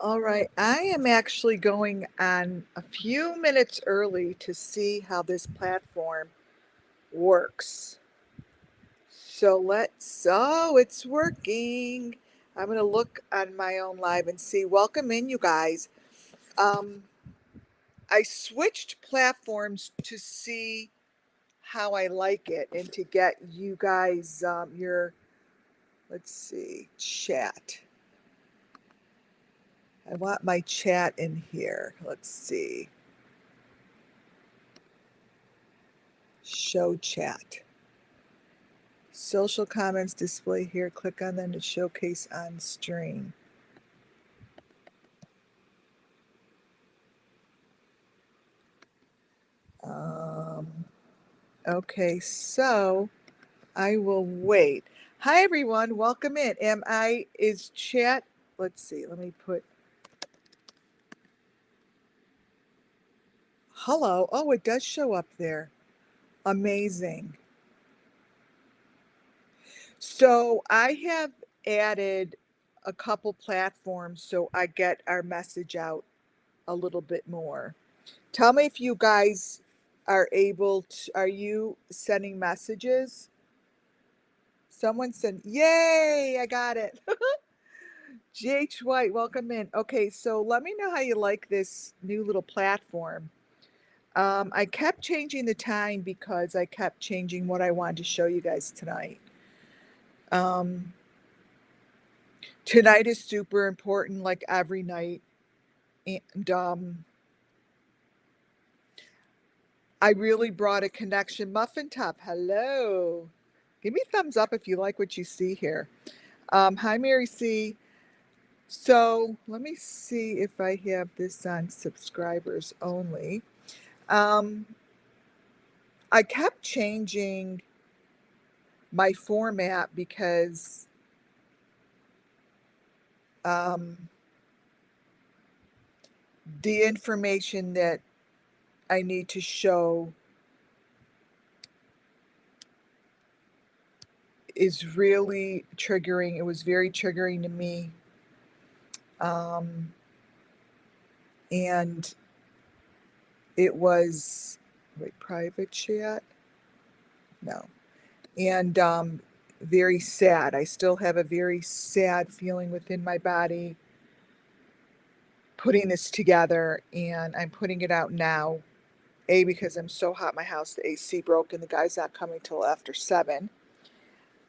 All right, I am actually going on a few minutes early to see how this platform works. Oh, it's working. I'm going to look on my own live and see. Welcome in, you guys. Um, I switched platforms to see how I like it and to get you guys let's see, chat. I want my chat in here. Let's see. Show chat. Social comments display here. Click on them to showcase on stream. Um, okay, so I will wait. Hi, everyone. Welcome in. Is chat? Let's see. Let me put hello. Oh, it does show up there. Amazing. So I have added a couple platforms so I get our message out a little bit more. Tell me if you guys are you sending messages? Someone said, yay, I got it. GH White, welcome in. Okay, so let me know how you like this new little platform. I kept changing the time because I kept changing what I wanted to show you guys tonight. Um, Tonight is super important, like every night. And I really brought a connection. Muffin Top, hello. Give me a thumbs up if you like what you see here. Hi, Mary C. So let me see if I have this on subscribers only. Um, I kept changing my format because um, the information that I need to show is really triggering. It was very triggering to me. And it was, wait, private chat? No. And very sad. I still have a very sad feeling within my body putting this together, and I'm putting it out now. Because I'm so hot in my house, the AC broke and the guy's not coming till after 7.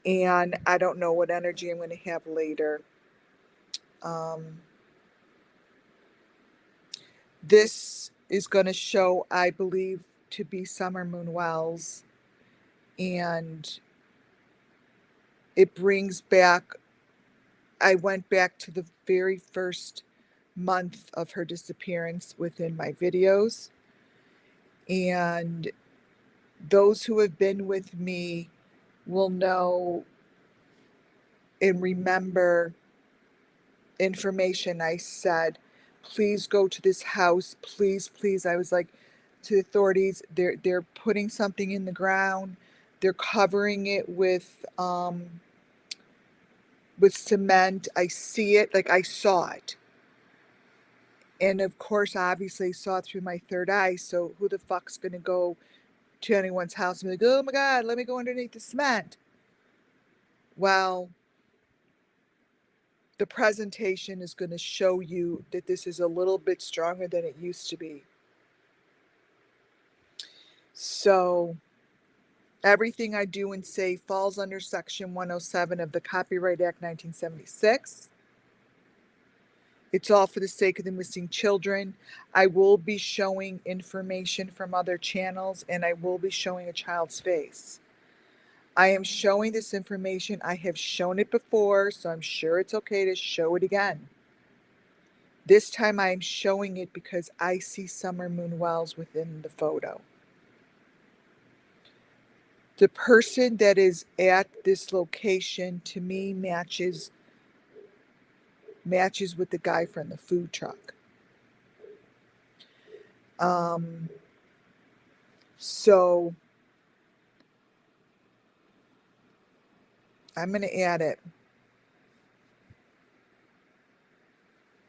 And I don't know what energy I'm going to have later. Um, this is going to show, I believe, to be Summer Moon Wells. And it brings back, I went back to the very first month of her disappearance within my videos. And those who have been with me will know and remember information I said. Please go to this house. Please, please. I was like to the authorities, they're putting something in the ground. They're covering it with cement. I see it, like I saw it. And of course, obviously saw it through my third eye. So who the fuck's gonna go to anyone's house and be like, oh my God, let me go underneath the cement? Well, the presentation is going to show you that this is a little bit stronger than it used to be. So everything I do and say falls under Section 107 of the Copyright Act 1976. It's all for the sake of the missing children. I will be showing information from other channels, and I will be showing a child's face. I am showing this information. I have shown it before, so I'm sure it's okay to show it again. This time I am showing it because I see Summer Moon Wells within the photo. The person that is at this location to me matches with the guy from the food truck. So I'm going to add it.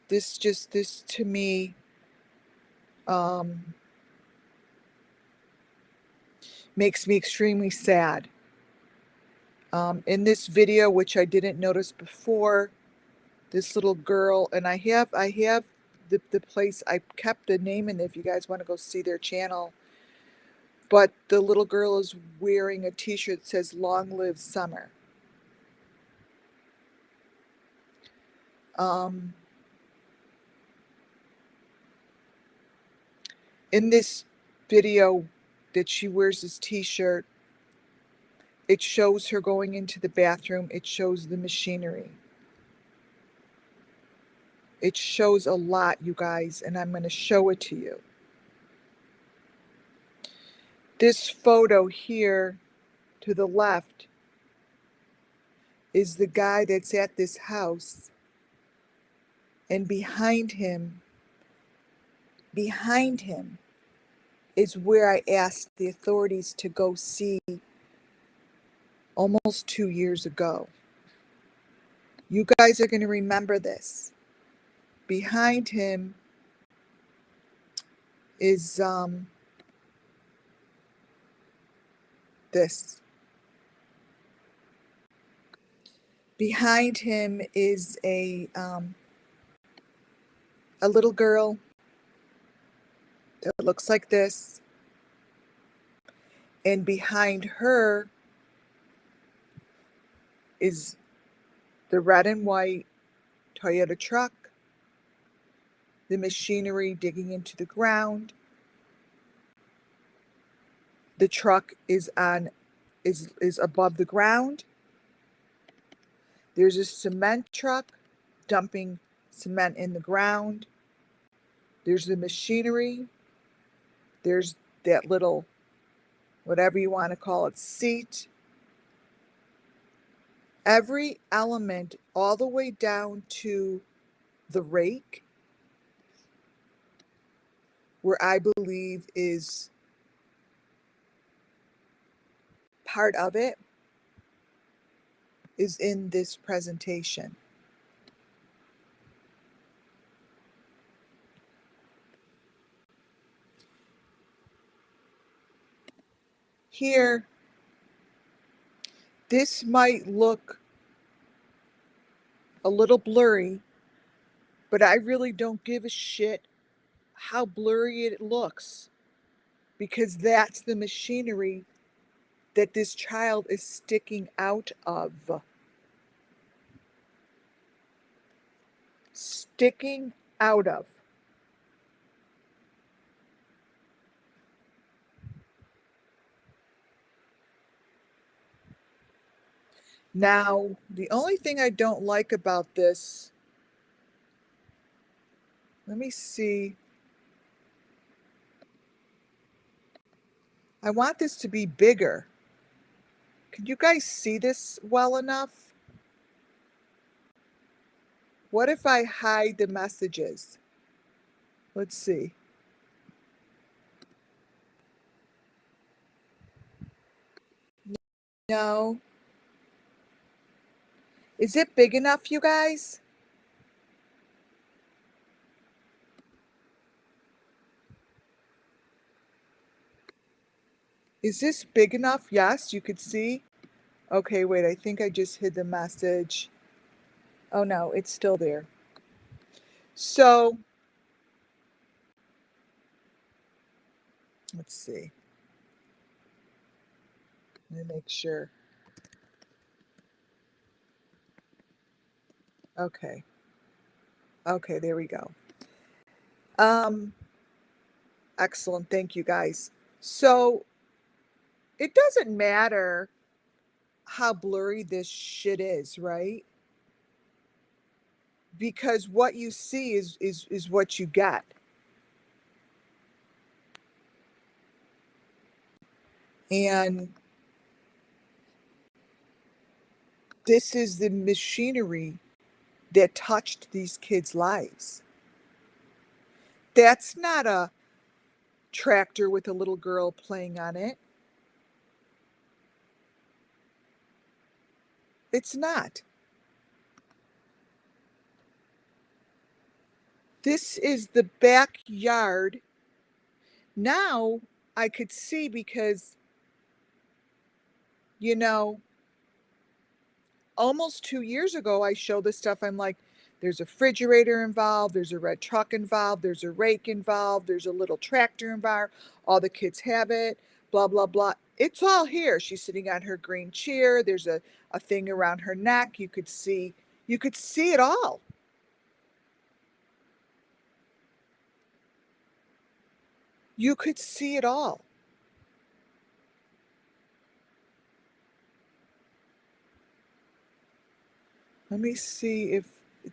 This to me, um, makes me extremely sad. In this video, which I didn't notice before, this little girl, and I have the place, I kept the name in there if you guys want to go see their channel. But the little girl is wearing a t-shirt that says "Long Live Summer." Um, in this video that she wears this t-shirt, it shows her going into the bathroom. It shows the machinery. It shows a lot, you guys, and I'm going to show it to you. This photo here to the left is the guy that's at this house, and behind him is where I asked the authorities to go see almost 2 years ago. You guys are going to remember this. Behind him is this. Behind him is a little girl that looks like this, and behind her is the red and white Toyota truck, the machinery digging into the ground. The truck is above the ground. There's a cement truck dumping cement in the ground. There's the machinery. There's that little, whatever you want to call it, seat. Every element, all the way down to the rake, where I believe is part of it, is in this presentation. Here, this might look a little blurry, but I really don't give a shit how blurry it looks, because that's the machinery that this child is sticking out of. Sticking out of. Now, the only thing I don't like about this, let me see. I want this to be bigger. Can you guys see this well enough? What if I hide the messages? Let's see. No. Is it big enough, you guys? Is this big enough? Yes, you could see. Okay, wait, I think I just hid the message. Oh no, it's still there. So, let's see. Let me make sure. Okay. Okay, there we go. Excellent. Thank you, guys. So, it doesn't matter how blurry this shit is, right? Because what you see is what you get. And this is the machinery that touched these kids' lives. That's not a tractor with a little girl playing on it. It's not. This is the backyard. Now I could see because, you know, almost 2 years ago, I showed this stuff. I'm like, there's a refrigerator involved, there's a red truck involved, there's a rake involved, there's a little tractor involved. All the kids have it, blah, blah, blah. It's all here. She's sitting on her green chair. There's a thing around her neck. You could see it all. You could see it all. Let me see if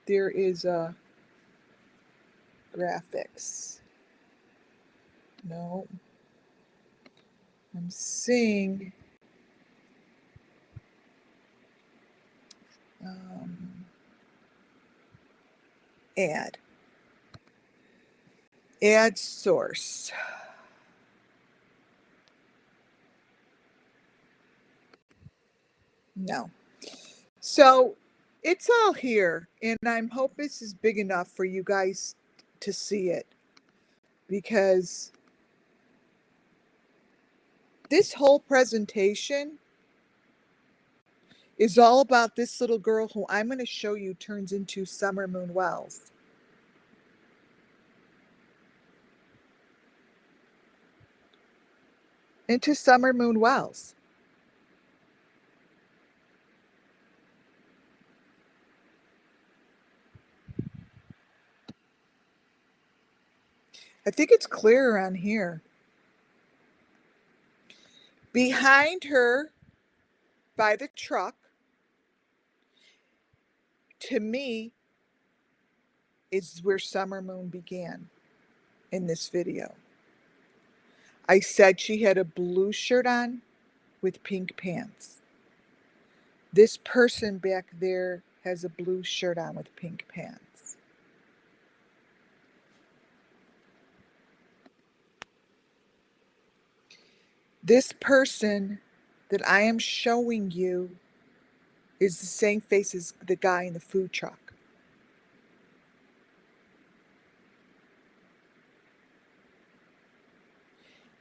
there is a graphics. No. I'm seeing add source. No. So it's all here, and I'm hoping this is big enough for you guys to see it, because this whole presentation is all about this little girl who I'm going to show you turns into Summer Moon Wells. Into Summer Moon Wells. I think it's clearer on here. Behind her, by the truck, to me, is where Summer Moon began in this video. I said she had a blue shirt on with pink pants. This person back there has a blue shirt on with pink pants. This person that I am showing you is the same face as the guy in the food truck.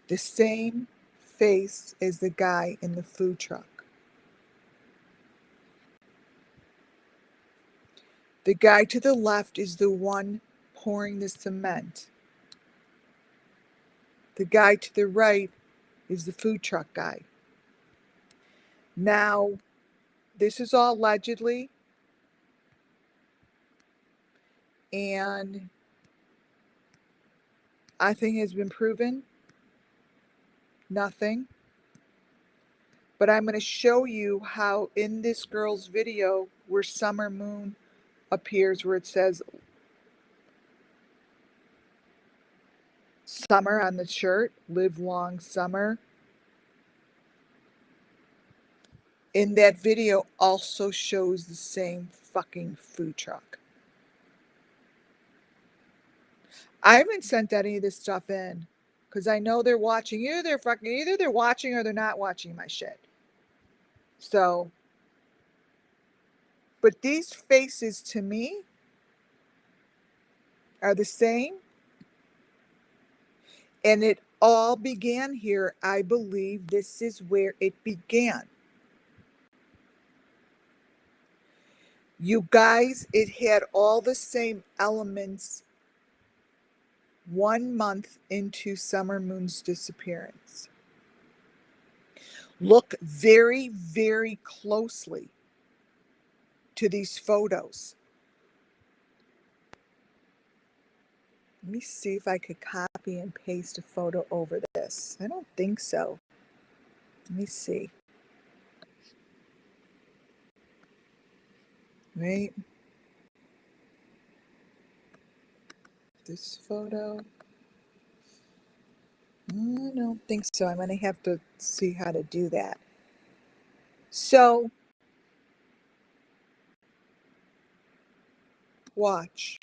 The same face as the guy in the food truck. The guy to the left is the one pouring the cement. The guy to the right is the food truck guy. Now, this is all allegedly, and I think has been proven. Nothing. But I'm going to show you how in this girl's video where Summer Moon appears, where it says summer on the shirt, live long summer. In that video also shows the same fucking food truck. I haven't sent any of this stuff in because I know they're watching. Either they're watching or they're not watching my shit. So, but these faces to me are the same. And it all began here. I believe this is where it began. You guys, it had all the same elements 1 month into Summer Moon's disappearance. Look very, very closely to these photos. Let me see if I could copy and paste a photo over this. I don't think so. Let me see. Right. This photo. I don't think so. I'm going to have to see how to do that. So, watch.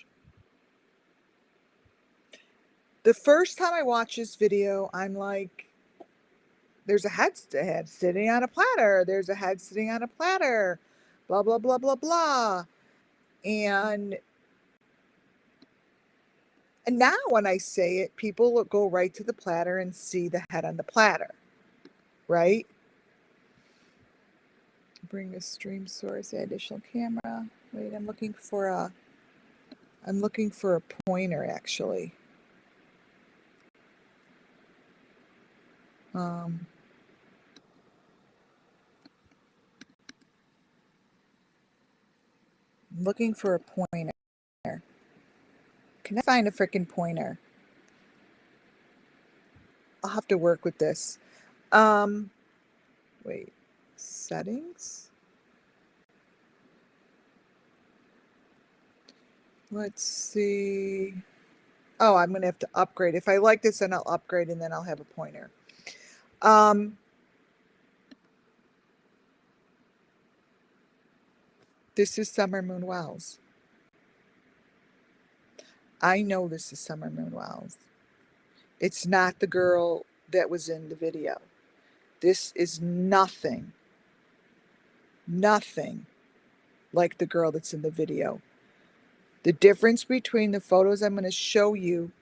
The first time I watched this video, I'm like, there's a head sitting on a platter. There's a head sitting on a platter. Blah, blah, blah, blah, blah. And And now when I say it, people will go right to the platter and see the head on the platter, right? Bring a stream source, add additional camera. Wait, I'm looking for a pointer actually. I'm looking for a pointer. Can I find a freaking pointer? I'll have to work with this. Wait, settings? Let's see. Oh, I'm going to have to upgrade. If I like this, then I'll upgrade and then I'll have a pointer. This is Summer Moon Wells. I know this is Summer Moon Wells. It's not the girl that was in the video. This is nothing like the girl that's in the video. The difference between the photos I'm going to show you: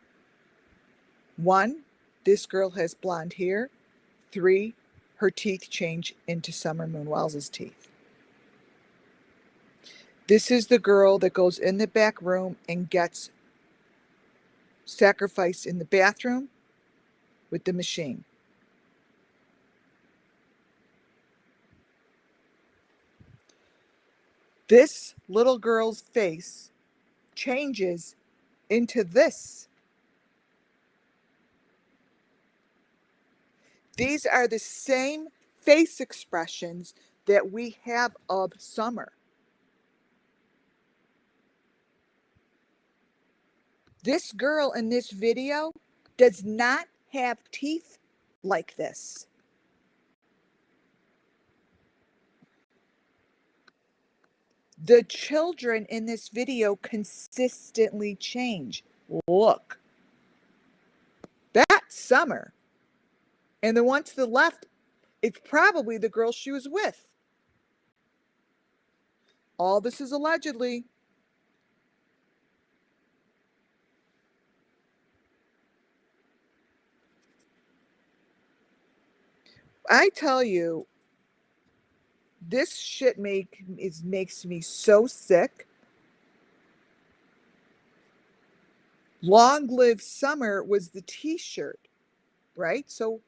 1, this girl has blonde hair. 3, her teeth change into Summer Moon Wells' teeth. This is the girl that goes in the back room and gets sacrificed in the bathroom with the machine. This little girl's face changes into this. These are the same face expressions that we have of Summer. This girl in this video does not have teeth like this. The children in this video consistently change. Look. That's Summer. And the one to the left, it's probably the girl she was with. All this is allegedly. I tell you, this shit makes me so sick. Long Live Summer was the t-shirt, right? So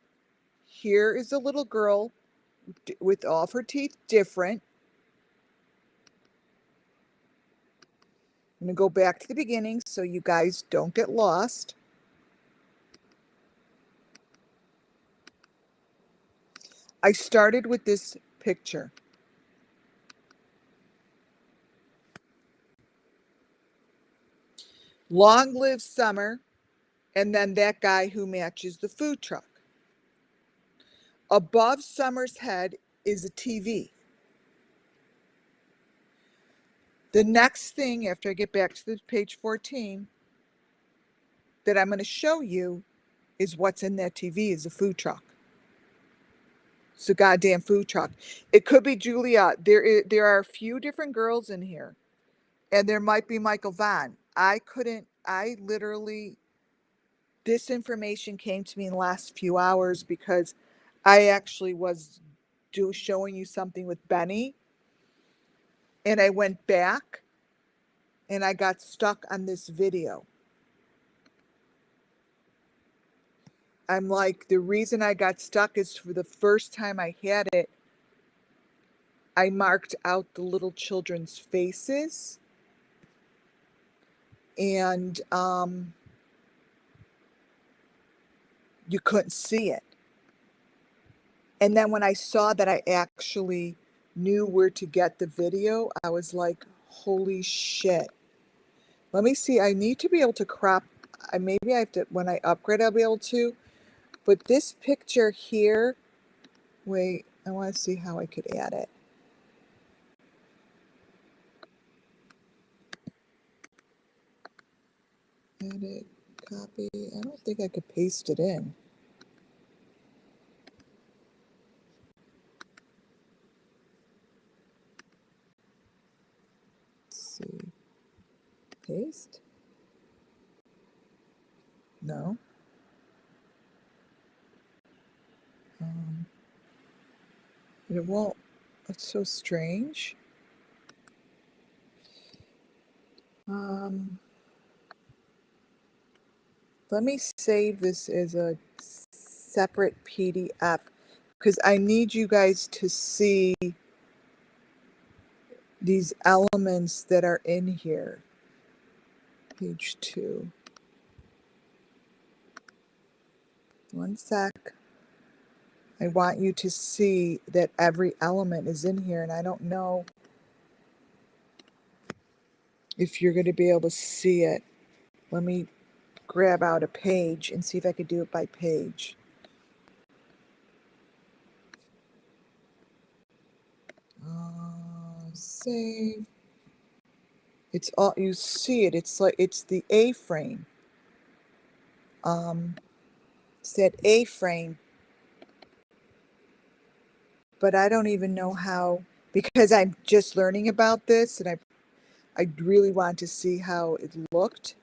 here is a little girl with all of her teeth different. I'm going to go back to the beginning so you guys don't get lost. I started with this picture. Long Live Summer, and then that guy who matches the food truck. Above Summer's head is a TV. The next thing, after I get back to the page 14, that I'm going to show you is what's in that TV is a food truck. It's a goddamn food truck. It could be Julia. There are a few different girls in here. And there might be Michael Vaughn. This information came to me in the last few hours because I actually was showing you something with Benny. And I went back and I got stuck on this video. I'm like, the reason I got stuck is for the first time I had it, I marked out the little children's faces. And you couldn't see it. And then when I saw that I actually knew where to get the video, I was like, holy shit. Let me see. I need to be able to crop. Maybe I have to, when I upgrade, I'll be able to. But this picture here, wait, I want to see how I could add it. Edit, copy. I don't think I could paste it in. Let's see. Paste. No. It won't. That's so strange. Let me save this as a separate PDF because I need you guys to see these elements that are in here. Page 2. One sec. I want you to see that every element is in here, and I don't know if you're going to be able to see it. Let me grab out a page and see if I could do it by page. Save. It's all, you see it. It's like, it's the A-frame. It's that A-frame. But I don't even know how, because I'm just learning about this, and I really want to see how it looked.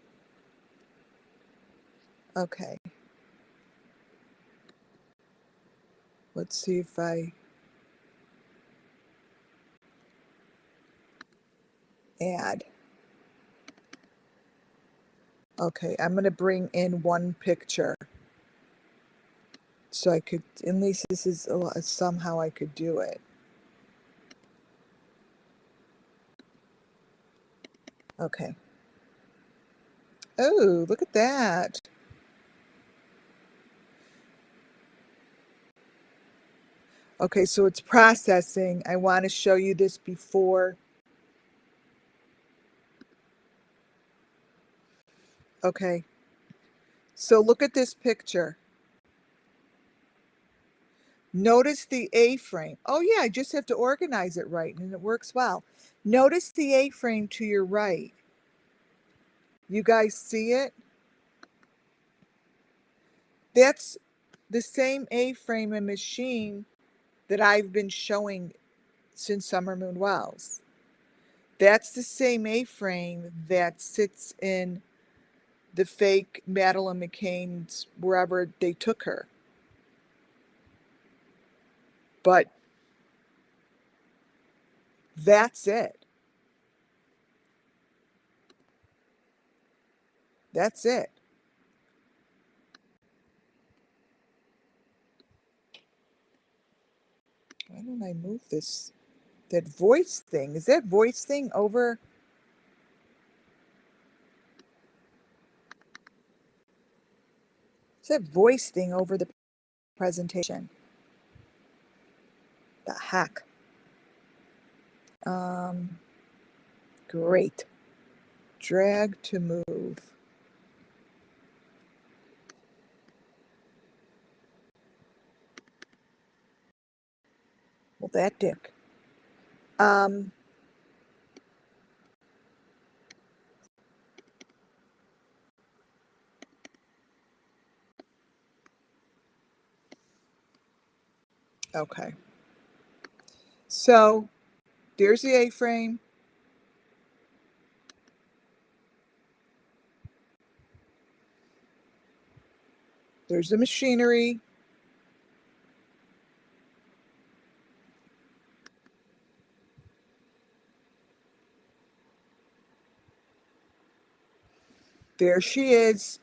Okay. Let's see if I add. Okay, I'm going to bring in one picture. So I could, at least this is somehow I could do it. Okay. Oh, look at that. Okay, so it's processing. I want to show you this before. Okay. So look at this picture. Notice the A-frame. Oh yeah, I just have to organize it right and it works well. Notice the A-frame to your right. You guys see it? That's the same A-frame and machine that I've been showing since Summer Moon Wells. That's the same A-frame that sits in the fake Madeline McCain's wherever they took her. But that's it. That's it. Why don't I move this? That voice thing. Is that voice thing over? Is that voice thing over the presentation? The heck? Great. Drag to move. Well, that dick. Okay. So there's the A-frame. There's the machinery. There she is.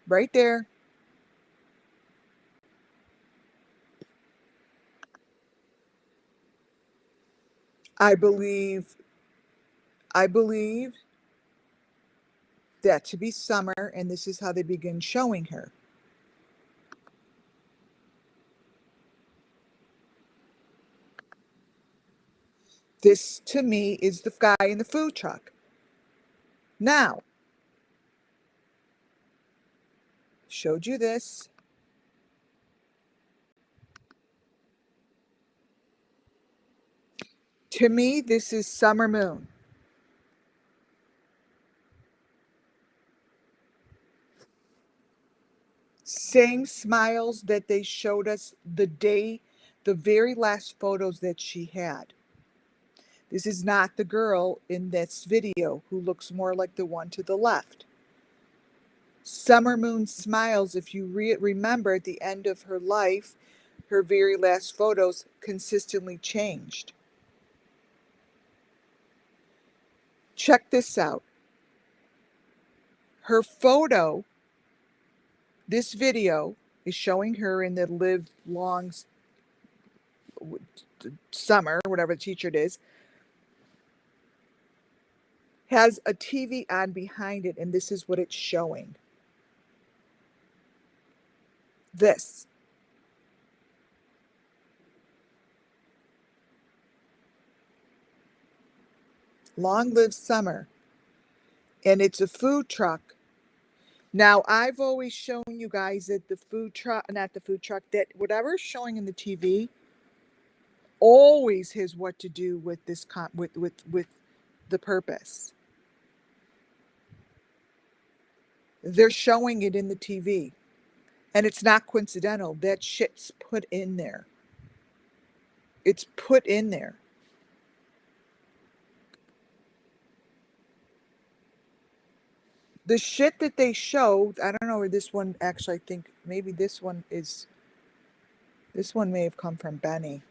Right there. I believe that to be Summer, and this is how they begin showing her. This, to me, is the guy in the food truck. Now, showed you this. To me, this is Summer Moon. Same smiles that they showed us the very last photos that she had. This is not the girl in this video who looks more like the one to the left. Summer Moon Smiles, if you remember at the end of her life, her very last photos consistently changed. Check this out. Her photo, this video, is showing her in the live long summer, whatever the t-shirt is, has a TV on behind it, and this is what it's showing. This. Long live summer. And it's a food truck. Now, I've always shown you guys that the food truck, not the food truck, that whatever's showing in the TV always has what to do with this with the purpose. They're showing it in the TV. And it's not coincidental. That shit's put in there. It's put in there. The shit that they show, I don't know where this one, actually, I think maybe this one may have come from Benny,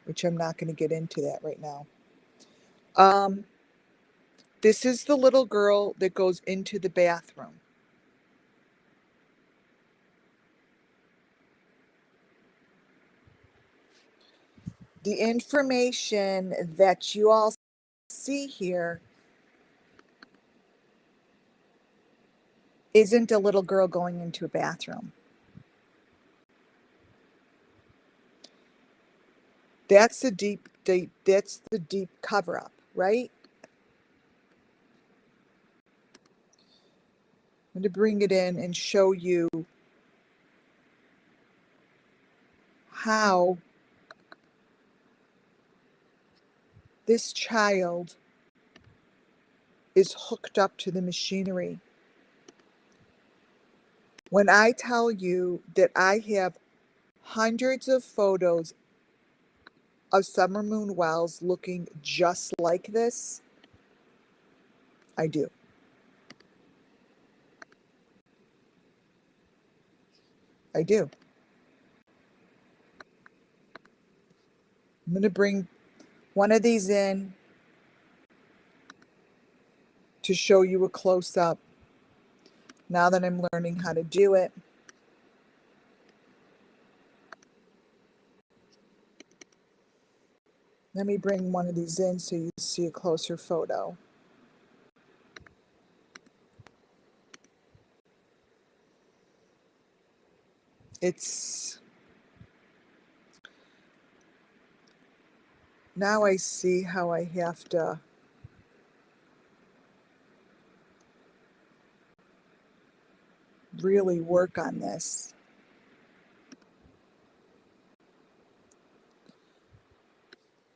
which I'm not going to get into that right now. This is the little girl that goes into the bathroom. The information that you all see here isn't a little girl going into a bathroom. That's the deep cover-up, right? I'm going to bring it in and show you how this child is hooked up to the machinery. When I tell you that I have hundreds of photos of Summer Moon Wells looking just like this, I do. I do. I'm going to bring one of these in to show you a close-up now that I'm learning how to do it. Let me bring one of these in so you see a closer photo. Now I see how I have to really work on this.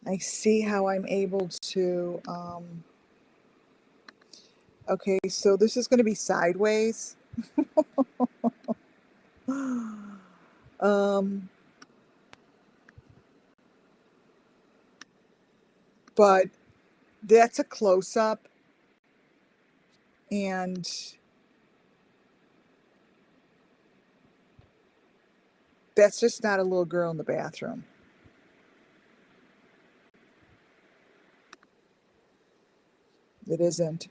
I see how I'm able to, okay, so this is going to be sideways. But that's a close-up, and that's just not a little girl in the bathroom. It isn't.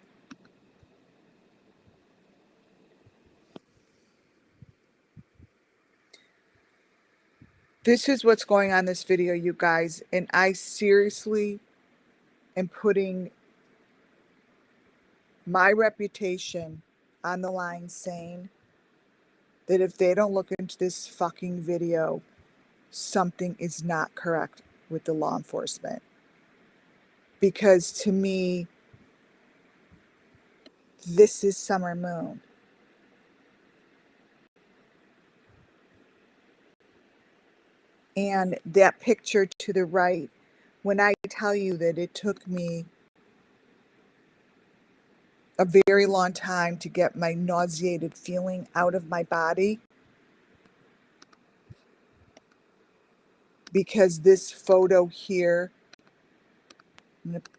This is what's going on in this video, you guys, and I seriously am putting my reputation on the line, saying that if they don't look into this fucking video, something is not correct with the law enforcement. Because to me, this is Summer Moon. And that picture to the right, when I tell you that it took me a very long time to get my nauseated feeling out of my body, because this photo here, I'm going to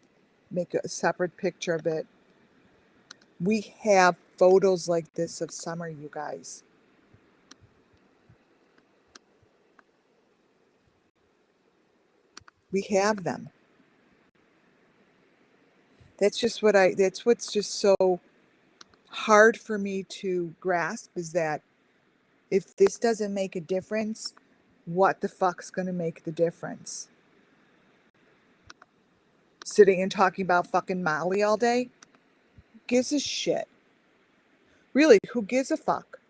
make a separate picture of it. We have photos like this of summer, you guys. We have them. That's what's just so hard for me to grasp, is that if this doesn't make a difference, what the fuck's going to make the difference? Sitting and talking about fucking Molly all day? Who gives a shit? Really, who gives a fuck?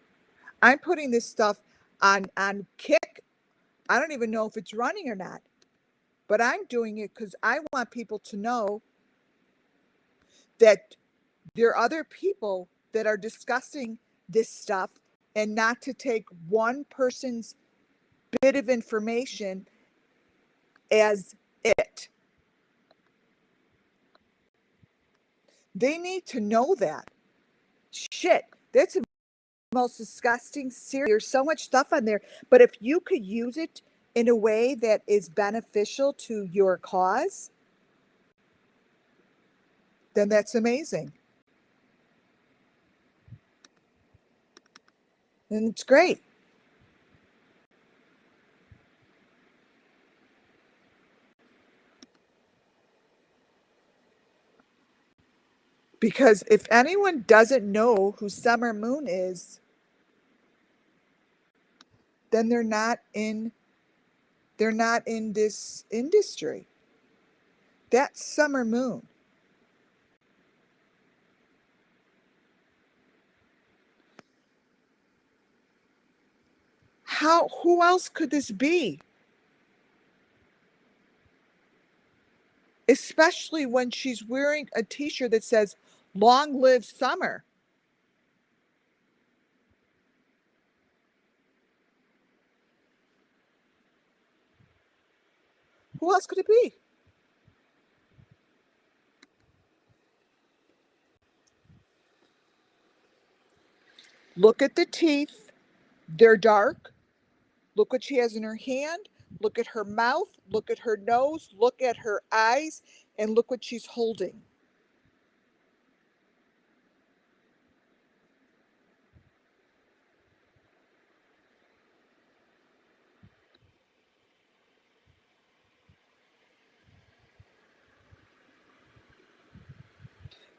I'm putting this stuff on Kick. I don't even know if it's running or not, but I'm doing it because I want people to know that there are other people that are discussing this stuff, and not to take one person's bit of information as it. They need to know that. Shit, that's the most disgusting series. There's so much stuff on there, but if you could use it in a way that is beneficial to your cause, then that's amazing. And it's great. Because if anyone doesn't know who Summer Moon is, then they're not in this industry. That's Summer Moon. Who else could this be? Especially when she's wearing a t-shirt that says "Long Live Summer." Who else could it be? Look at the teeth. They're dark. Look what she has in her hand. Look at her mouth. Look at her nose. Look at her eyes. And look what she's holding.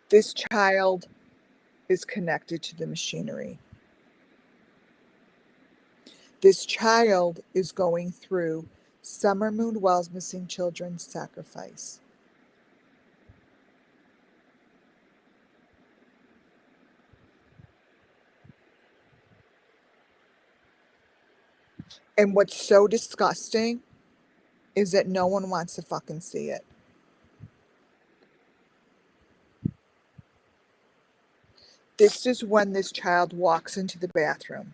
This child is connected to the machinery. This child is going through Summer Moon Wells Missing Children Sacrifice. And what's so disgusting is that no one wants to fucking see it. This is when this child walks into the bathroom.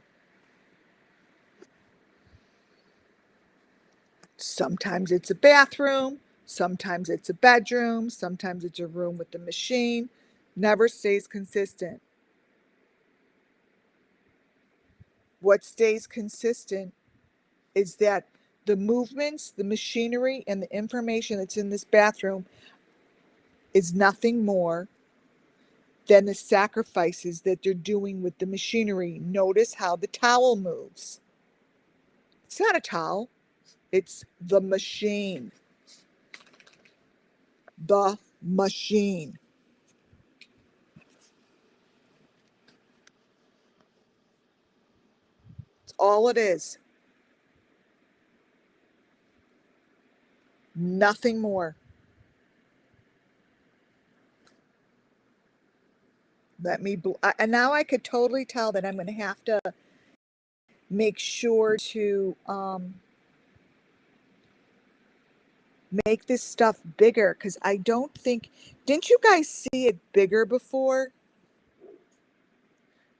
Sometimes it's a bathroom, sometimes it's a bedroom, sometimes it's a room with the machine. Never stays consistent. What stays consistent is that the movements, the machinery, and the information that's in this bathroom is nothing more than the sacrifices that they're doing with the machinery. Notice how the towel moves. It's not a towel, it's the machine. The machine. It's all it is. Nothing more. And now I could totally tell that I'm going to have to make sure to make this stuff bigger, because I don't think, didn't you guys see it bigger before?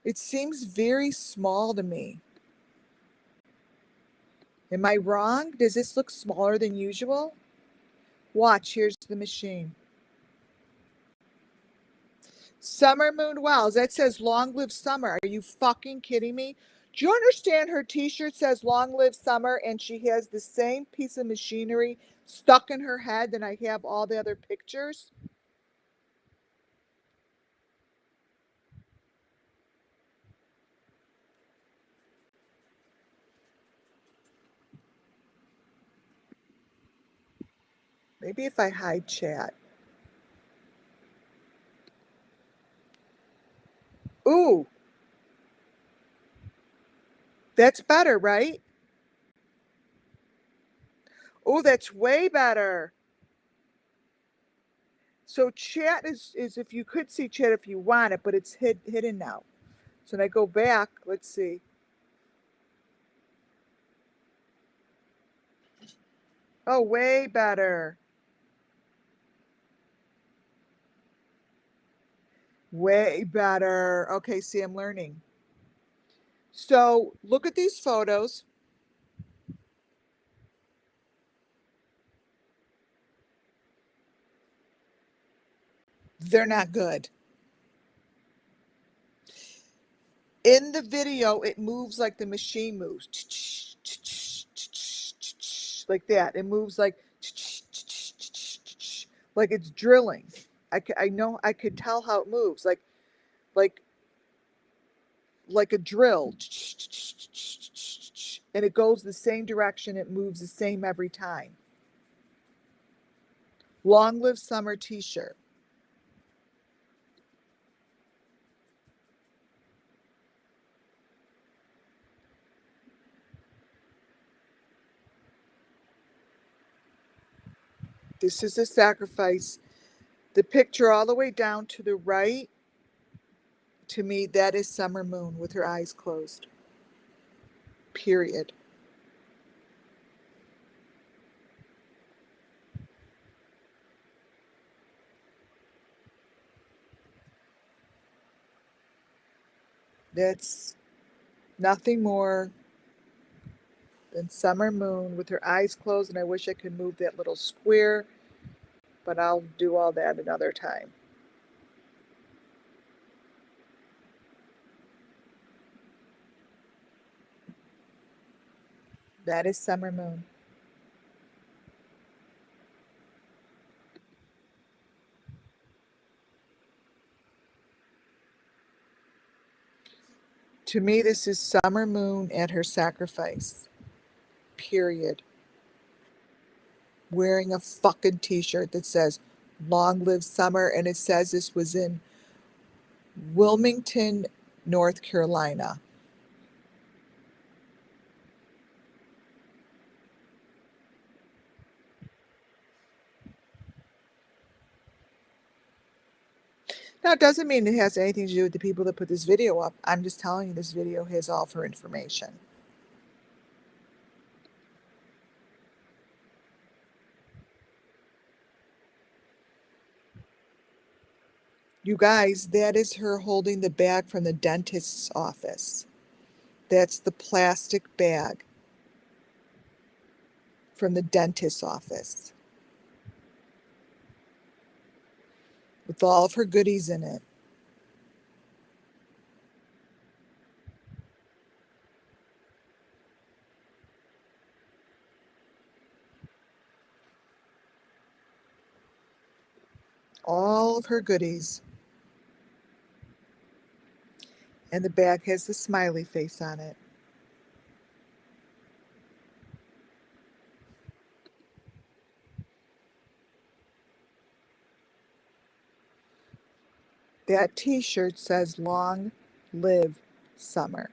It seems very small to me. Am I wrong? Does this look smaller than usual? Watch, here's the machine. Summer Moon Wells. That says "Long Live Summer." Are you fucking kidding me? Do you understand her t-shirt says "Long Live Summer" and she has the same piece of machinery stuck in her head than I have all the other pictures? Maybe if I hide chat. Ooh, that's better, right? Oh, that's way better. So chat is if you could see chat if you want it, but it's hidden now. So when I go back, let's see. Oh, way better. Way better. Okay, see, I'm learning. So look at these photos. They're not good. In the video, it moves like the machine moves. Like that. It moves like it's drilling. I know I could tell how it moves. Like like a drill. And it goes the same direction. It moves the same every time. Long live summer t-shirt. This is a sacrifice. The picture all the way down to the right, to me, that is Summer Moon with her eyes closed. Period. That's nothing more than Summer Moon with her eyes closed, and I wish I could move that little square, but I'll do all that another time. That is Summer Moon. To me, this is Summer Moon at her sacrifice. Period. Wearing a fucking t-shirt that says Long Live Summer, and it says this was in Wilmington, North Carolina. Now, it doesn't mean it has anything to do with the people that put this video up. I'm just telling you this video has all of her information. You guys, that is her holding the bag from the dentist's office. That's the plastic bag from the dentist's office with all of her goodies in it. All of her goodies. And the bag has the smiley face on it. That t-shirt says Long Live Summer.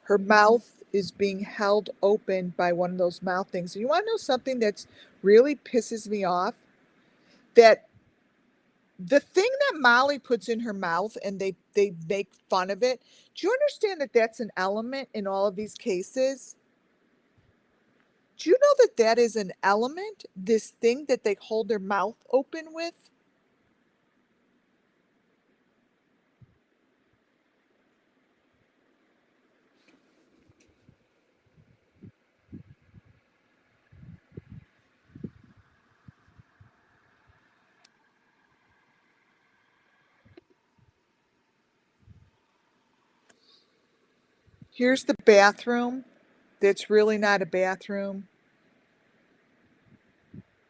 Her mouth is being held open by one of those mouth things. And you want to know something that's really pisses me off? That the thing that Molly puts in her mouth and they make fun of it. Do you understand that that's an element in all of these cases? Do you know that that is an element? This thing that they hold their mouth open with? Here's the bathroom. That's really not a bathroom.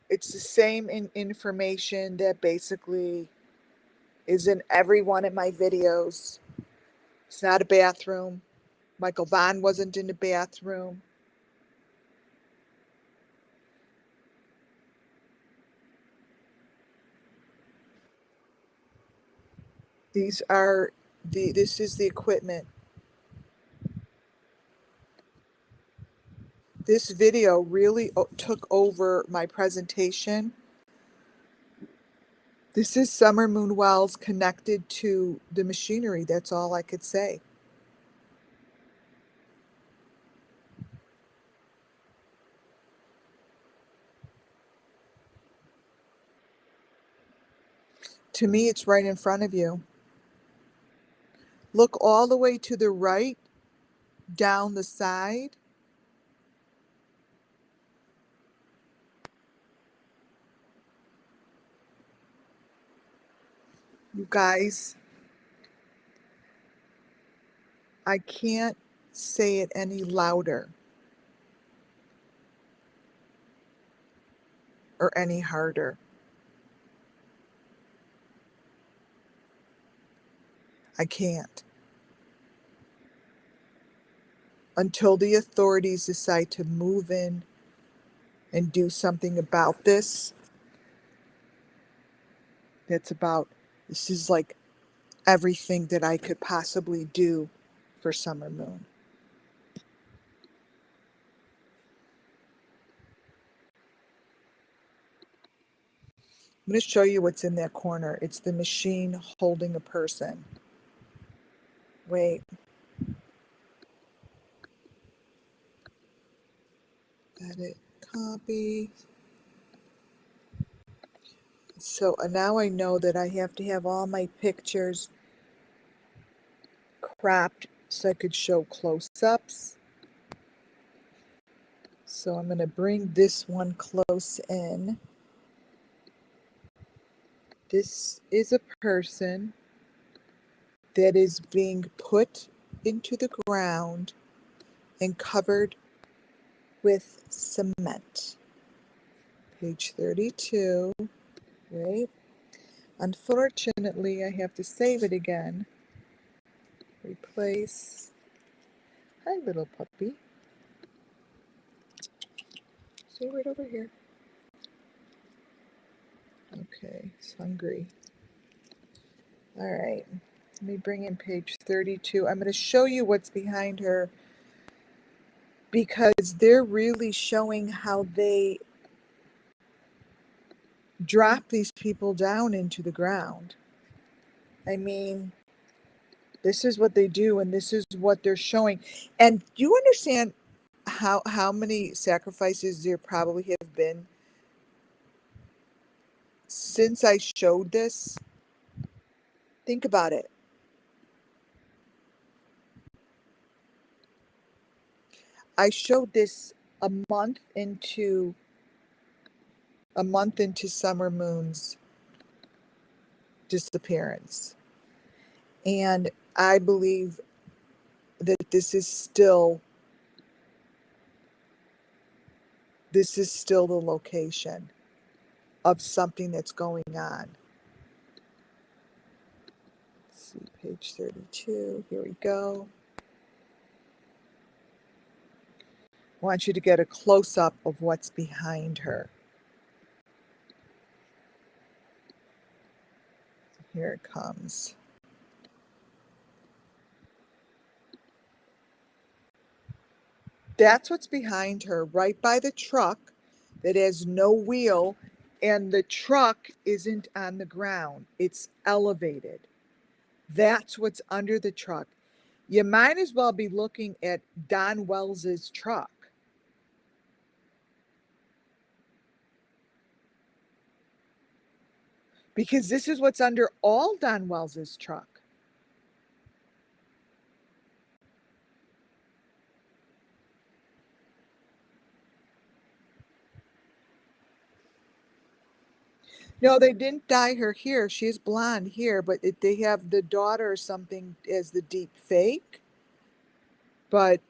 It's the same information that basically is in every one of my videos. It's not a bathroom. Michael Vaughn wasn't in the bathroom. These are this is the equipment. This video really took over my presentation. This is Summer Moon Wells connected to the machinery. That's all I could say. To me, it's right in front of you. Look all the way to the right, down the side. You guys, I can't say it any louder or any harder. I can't. Until the authorities decide to move in and do something about this, this is like everything that I could possibly do for Summer Moon. I'm going to show you what's in that corner. It's the machine holding a person. Wait. Edit, copy. So now I know that I have to have all my pictures cropped so I could show close-ups. So I'm going to bring this one close in. This is a person that is being put into the ground and covered with cement. Page 32, right? Unfortunately, I have to save it again. Replace. Hi, little puppy. Stay right over here. Okay, he's hungry. All right, let me bring in page 32. I'm going to show you what's behind her because they're really showing how they drop these people down into the ground. I mean, this is what they do, and this is what they're showing. And do you understand how many sacrifices there probably have been since I showed this? Think about it. I showed this a month into Summer Moon's disappearance. And I believe that this is still the location of something that's going on. Let's see, page 32. Here we go. I want you to get a close-up of what's behind her. Here it comes. That's what's behind her, right by the truck that has no wheel, and the truck isn't on the ground. It's elevated. That's what's under the truck. You might as well be looking at Don Wells's truck. Because this is what's under all Don Wells's truck. No, they didn't dye her here. She's blonde here, but they have the daughter or something as the deep fake. But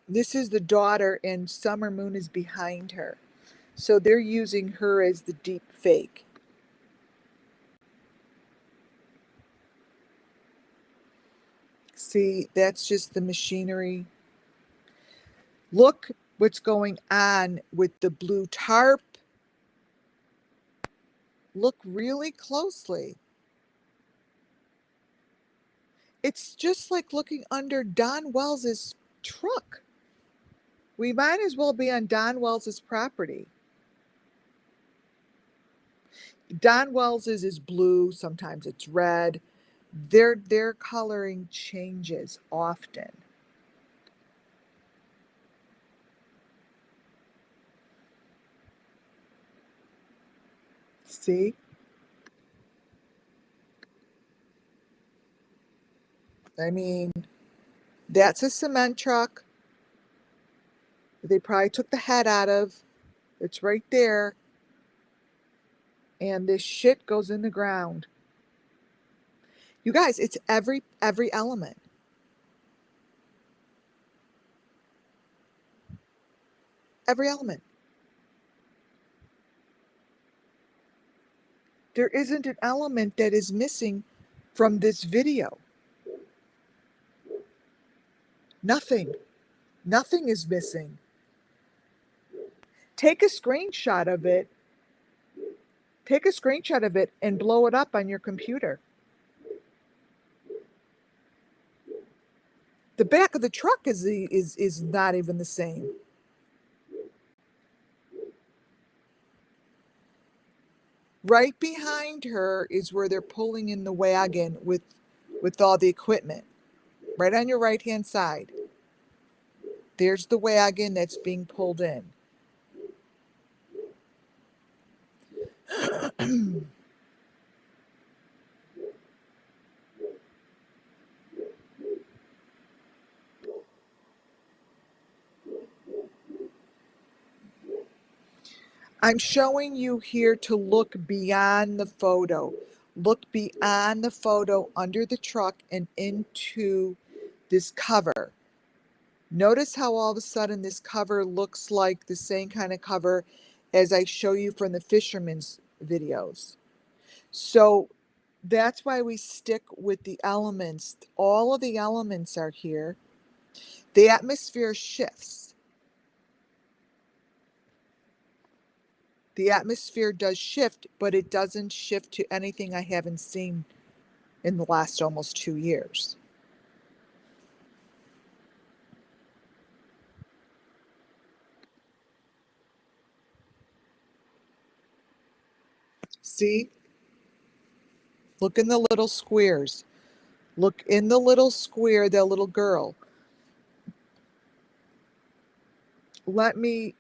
this is the daughter, and Summer Moon is behind her. So they're using her as the deep fake. See, that's just the machinery. Look what's going on with the blue tarp. Look really closely. It's just like looking under Don Wells's truck. We might as well be on Don Wells's property. Don Wells's is blue, sometimes it's red. Their coloring changes often. See? I mean, that's a cement truck. They probably took the head out of. It's right there. And this shit goes in the ground. You guys, it's every element. Every element. There isn't an element that is missing from this video. Nothing. Nothing is missing. Take a screenshot of it. Take a screenshot of it and blow it up on your computer. The back of the truck is not even the same. Right behind her is where they're pulling in the wagon with all the equipment. Right on your right-hand side. There's the wagon that's being pulled in. I'm showing you here to look beyond the photo. Look beyond the photo under the truck and into this cover. Notice how all of a sudden this cover looks like the same kind of cover as I show you from the fisherman's videos. So that's why we stick with the elements. All of the elements are here. The atmosphere shifts. The atmosphere does shift, but it doesn't shift to anything I haven't seen in the last almost 2 years. See? Look in the little squares. Look in the little square, the little girl. Let me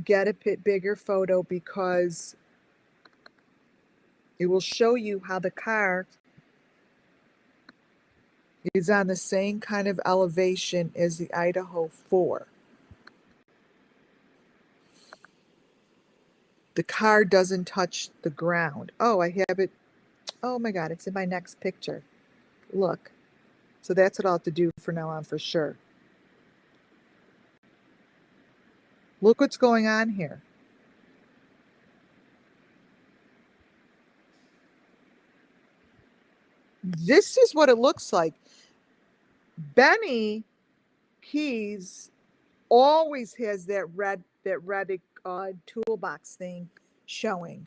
get a bit bigger photo because it will show you how the car is on the same kind of elevation as the Idaho 4. The car doesn't touch the ground. Oh, I have it. Oh my God, it's in my next picture. Look. So that's what I'll have to do from now on for sure. Look what's going on here. This is what it looks like. Benny Keys always has that red toolbox thing showing.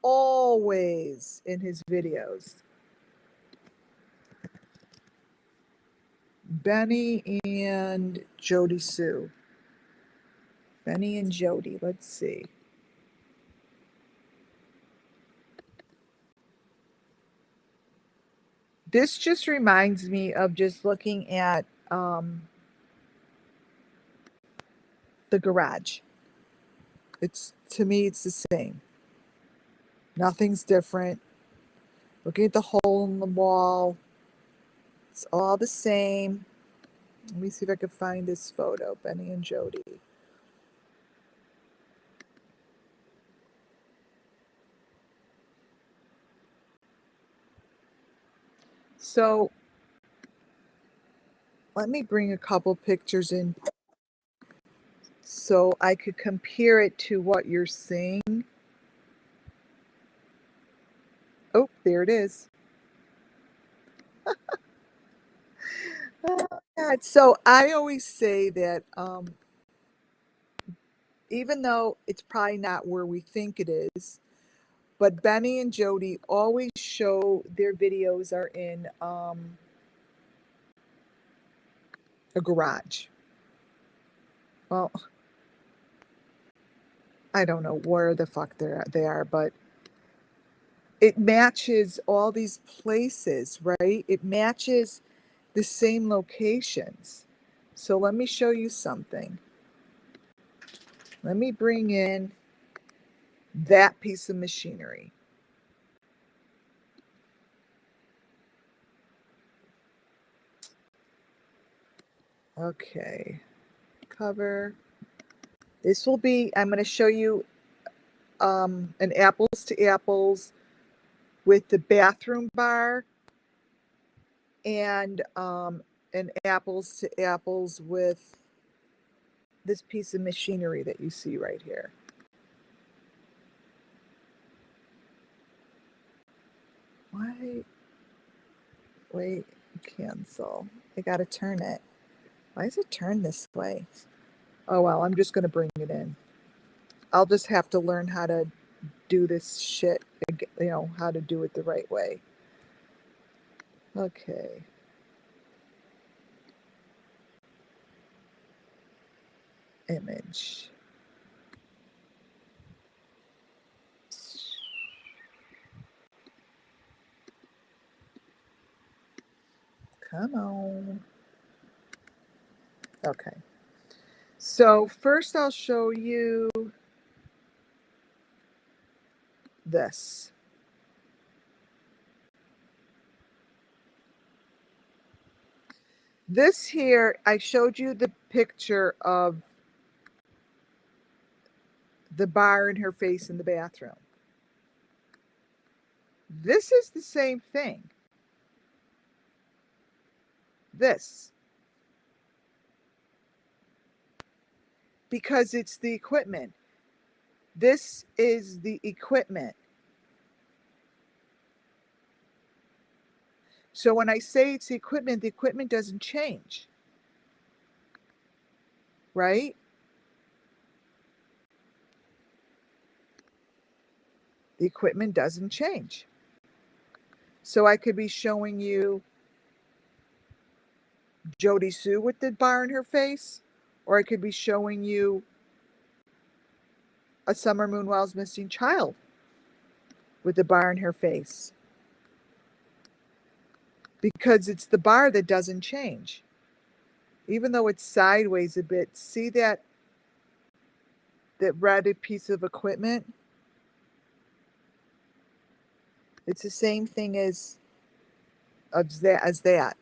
Always in his videos. Benny and Jody Sue. Benny and Jody, let's see. This just reminds me of just looking at the garage. To me, it's the same. Nothing's different. Looking at the hole in the wall. It's all the same. Let me see if I can find this photo, Benny and Jody. So let me bring a couple pictures in so I could compare it to what you're seeing. Oh, there it is. Oh, God. So I always say that even though it's probably not where we think it is, but Benny and Jody always show their videos are in a garage. Well, I don't know where the fuck they are, but it matches all these places, right? It matches the same locations. So let me show you something. Let me bring in that piece of machinery. Okay, cover. This will be, I'm going to show you an apples to apples with the bathroom bar and an apples to apples with this piece of machinery that you see right here. Why? Wait, cancel. I gotta turn it. Why is it turned this way? Oh well, I'm just gonna bring it in. I'll just have to learn how to do this shit, you know, how to do it the right way. Okay. Image. Come on. Okay. So first I'll show you this. This here, I showed you the picture of the bar in her face in the bathroom. This is the same thing. This. Because it's the equipment. This is the equipment. So when I say it's the equipment doesn't change. Right? The equipment doesn't change. So I could be showing you Jody Sue with the bar in her face, or I could be showing you a Summer Moonwell's missing child with the bar in her face. Because it's the bar that doesn't change. Even though it's sideways a bit, see that red piece of equipment? It's the same thing as that.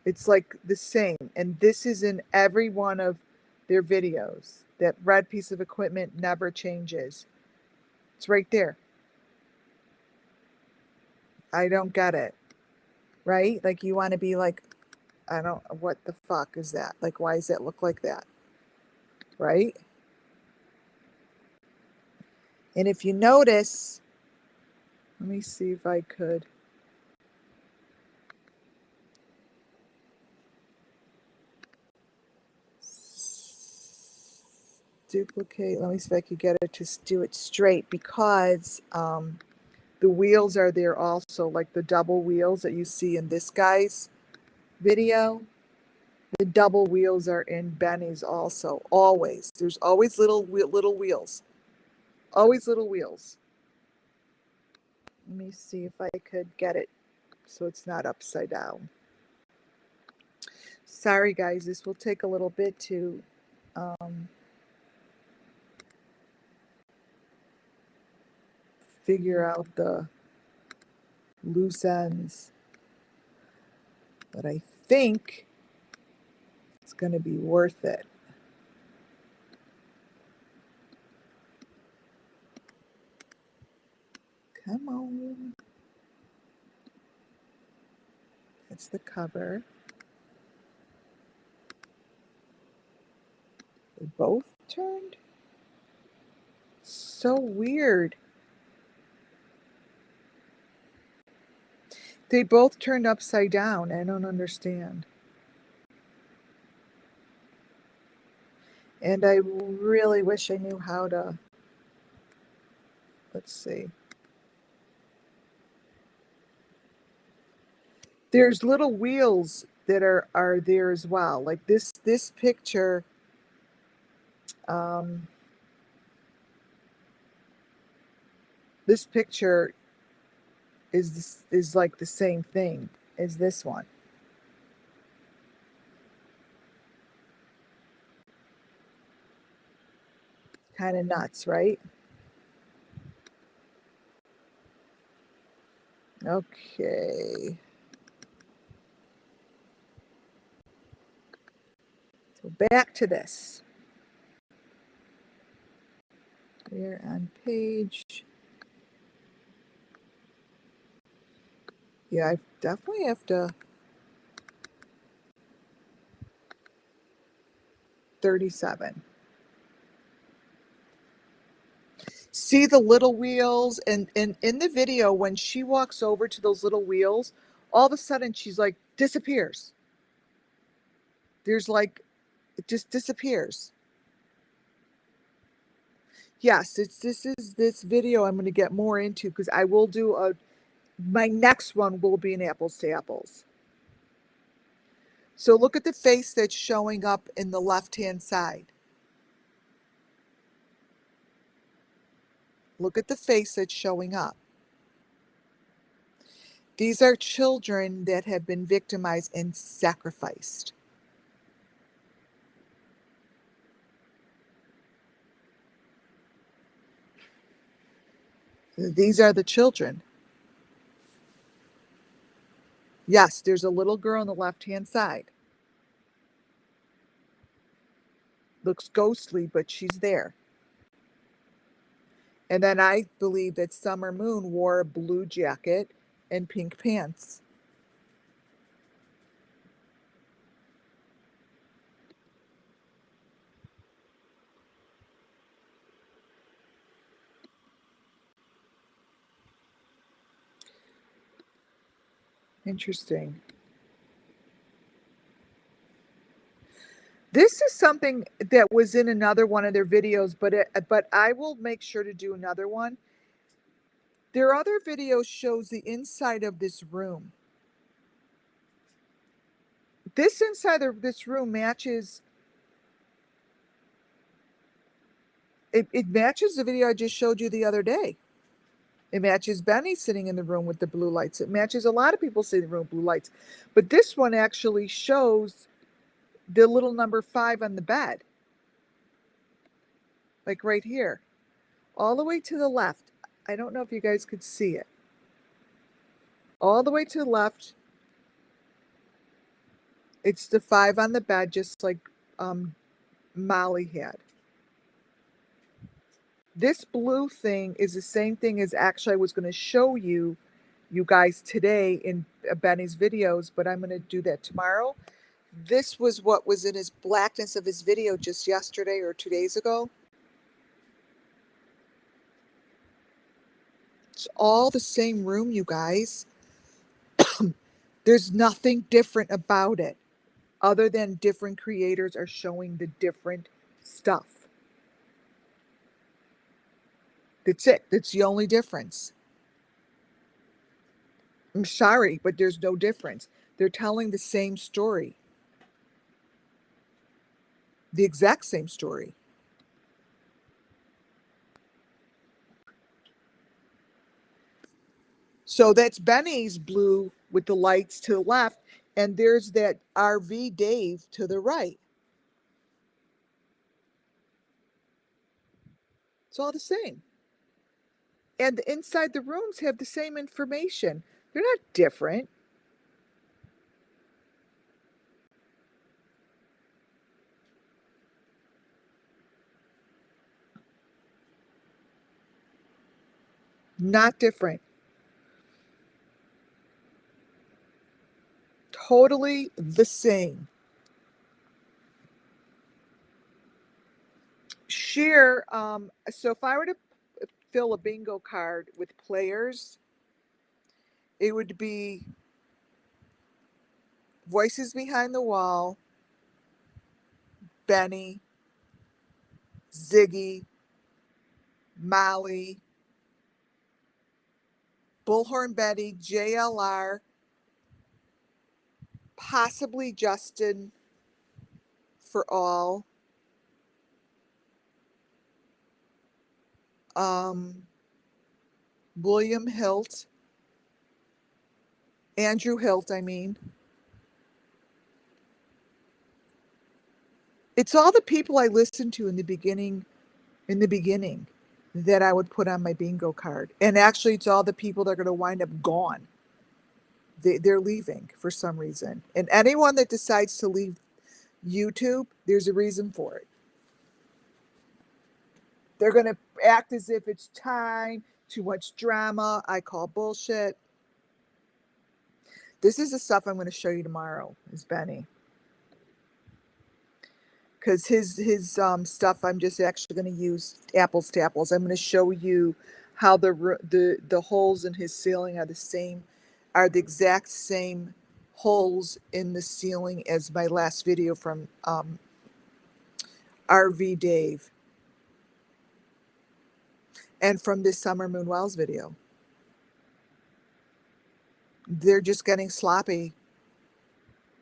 It's like the same. And this is in every one of their videos. That red piece of equipment never changes. It's right there. I don't get it. Right? Like you want to be like, I don't, what the fuck is that? Like, why does that look like that? Right? And if you notice, let me see if I could. Duplicate. Let me see if I could get it to do it straight, because the wheels are there also, like the double wheels that you see in this guy's video. The double wheels are in Benny's also. Always. There's always little wheels. Always little wheels. Let me see if I could get it so it's not upside down. Sorry guys, this will take a little bit to figure out the loose ends. But I think it's going to be worth it. Come on. That's the cover. They both turned? So weird. They both turned upside down. I don't understand. And I really wish I knew how to, let's see. There's little wheels that are there as well. Like this picture, um, this picture is like the same thing as this one. Kind of nuts, right? Okay. So back to this. We're on page. Yeah, I definitely have to 37. See the little wheels, and in the video when she walks over to those little wheels, all of a sudden she's like disappears. There's like it just disappears. Yes, it's this video I'm going to get more into because I will do a my next one will be an apples to apples. So look at the face that's showing up in the left-hand side. Look at the face that's showing up. These are children that have been victimized and sacrificed. These are the children. Yes, there's a little girl on the left-hand side. Looks ghostly, but she's there. And then I believe that Summer Moon wore a blue jacket and pink pants. Interesting. This is something that was in another one of their videos, but I will make sure to do another one. Their other video shows the inside of this room. This inside of this room matches it matches the video I just showed you the other day. It matches Benny sitting in the room with the blue lights. It matches a lot of people sitting in the room with blue lights. But this one actually shows the little number 5 on the bed. Like right here. All the way to the left. I don't know if you guys could see it. All the way to the left. It's the 5 on the bed, just like Molly had. This blue thing is the same thing as actually I was going to show you guys today in Benny's videos, but I'm going to do that tomorrow. This was what was in his blackness of his video just yesterday or 2 days ago. It's all the same room, you guys. There's nothing different about it other than different creators are showing the different stuff. That's it. That's the only difference. I'm sorry, but there's no difference. They're telling the same story. The exact same story. So that's Benny's blue with the lights to the left, and there's that RV Dave to the right. It's all the same. And inside the rooms have the same information. They're not different. Not different. Totally the same. Share, so if I were to fill a bingo card with players, it would be Voices Behind the Wall, Benny, Ziggy, Molly, Bullhorn Betty, JLR, possibly Justin for all, William Hilt, Andrew Hilt, I mean. It's all the people I listened to in the beginning that I would put on my bingo card. And actually, it's all the people that are going to wind up gone. They're leaving for some reason. And anyone that decides to leave YouTube, there's a reason for it. They're going to act as if it's time, too much drama. I call bullshit. This is the stuff I'm going to show you tomorrow, is Benny. Because his stuff, I'm just actually going to use apples to apples. I'm going to show you how the holes in his ceiling are the exact same holes in the ceiling as my last video from RV Dave and from this SUMMERWELLS video. They're just getting sloppy,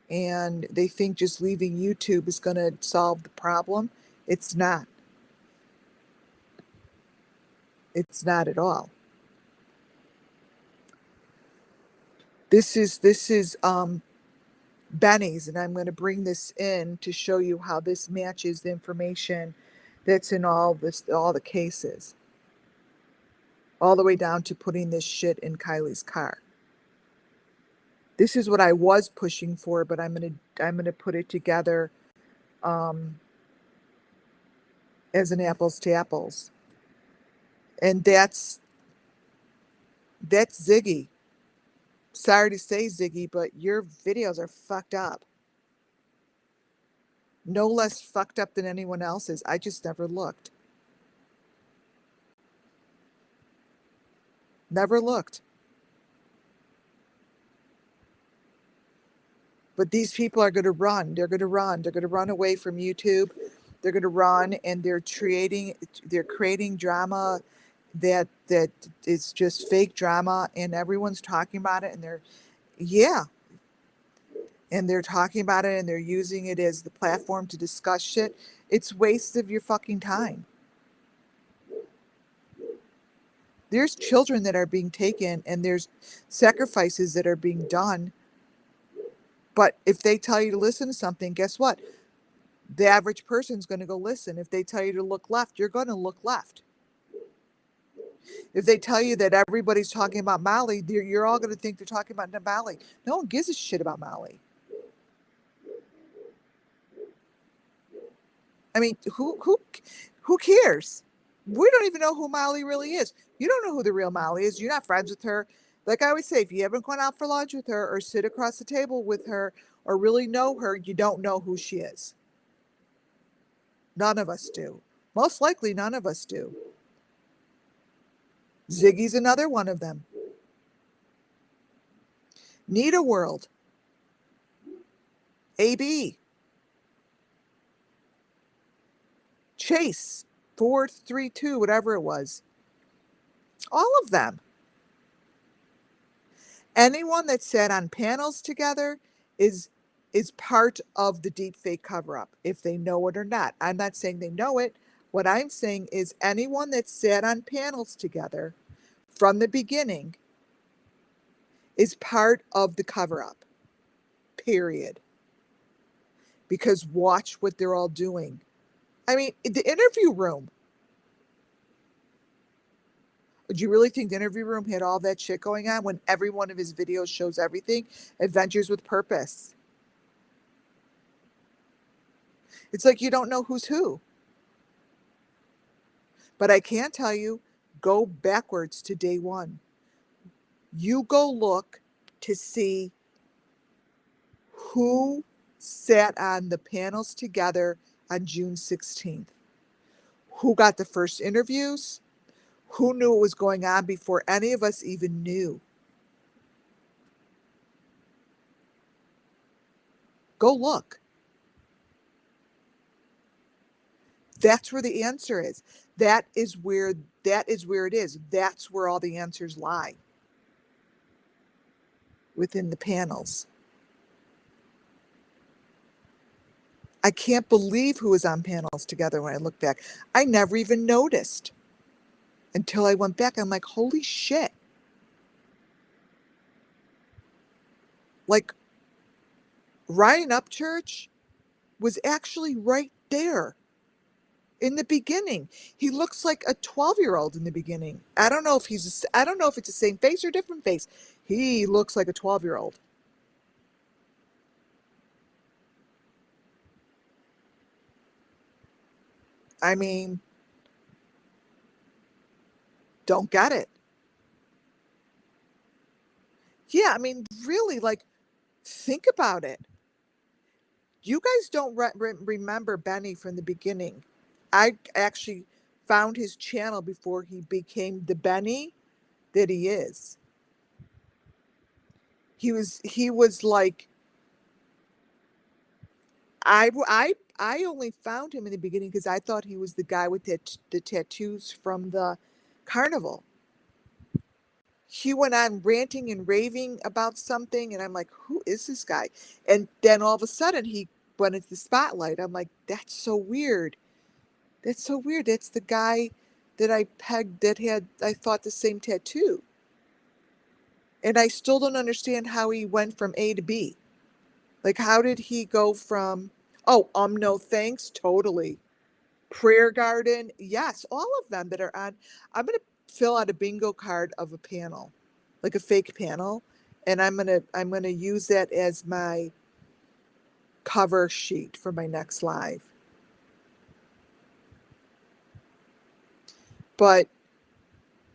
and they think just leaving YouTube is going to solve the problem. It's not. It's not at all. This is Benny's, and I'm going to bring this in to show you how this matches the information that's in all the cases, all the way down to putting this shit in Kylie's car. This is what I was pushing for, but I'm gonna put it together as an apples to apples, and that's Ziggy. Sorry to say, Ziggy, but your videos are fucked up. No less fucked up than anyone else's. I just never looked. Never looked. But these people are going to run. They're going to run. They're going to run away from YouTube. They're going to run, and they're creating drama that is just fake drama, and everyone's talking about it, and they're talking about it, and they're using it as the platform to discuss shit. It's waste of your fucking time. There's children that are being taken, and there's sacrifices that are being done. But if they tell you to listen to something, guess what? The average person's going to go listen. If they tell you to look left, you're going to look left. If they tell you that everybody's talking about Molly, you're all going to think they're talking about Molly. No one gives a shit about Molly. I mean, who cares? We don't even know who Molly really is. You don't know who the real Molly is. You're not friends with her. Like I always say, if you haven't gone out for lunch with her or sit across the table with her or really know her, you don't know who she is. None of us do. Most likely, none of us do. Ziggy's another one of them. Nita World. AB. Chase. 432, whatever it was. All of them. Anyone that sat on panels together is part of the deepfake cover-up, if they know it or not. I'm not saying they know it. What I'm saying is anyone that sat on panels together from the beginning is part of the cover-up, period. Because watch what they're all doing. I mean, the interview room. Do you really think the interview room had all that shit going on when every one of his videos shows everything? Adventures with Purpose. It's like you don't know who's who. But I can tell you, go backwards to day one. You go look to see who sat on the panels together on June 16th. Who got the first interviews? Who knew what was going on before any of us even knew? Go look. That's where the answer is. That is where it is. That's where all the answers lie, within the panels. I can't believe who was on panels together when I look back. I never even noticed until I went back. I'm like, holy shit. Like, Ryan Upchurch was actually right there in the beginning. He looks like a 12-year-old in the beginning. I don't know if I don't know if it's the same face or different face. He looks like a 12-year-old. I mean, don't get it. Yeah, I mean, really, like, think about it. You guys don't remember Benny from the beginning. I actually found his channel before he became the Benny that he is. He was like, I only found him in the beginning because I thought he was the guy with the tattoos from the carnival. He went on ranting and raving about something, and I'm like, who is this guy? And then all of a sudden he went into the spotlight. I'm like, that's so weird. That's so weird. That's the guy that I pegged that had, I thought, the same tattoo. And I still don't understand how he went from A to B. Like, how did he go from, oh, no thanks, totally. Prayer Garden, yes, all of them that are on. I'm going to fill out a bingo card of a panel, like a fake panel, and I'm going to use that as my cover sheet for my next live. But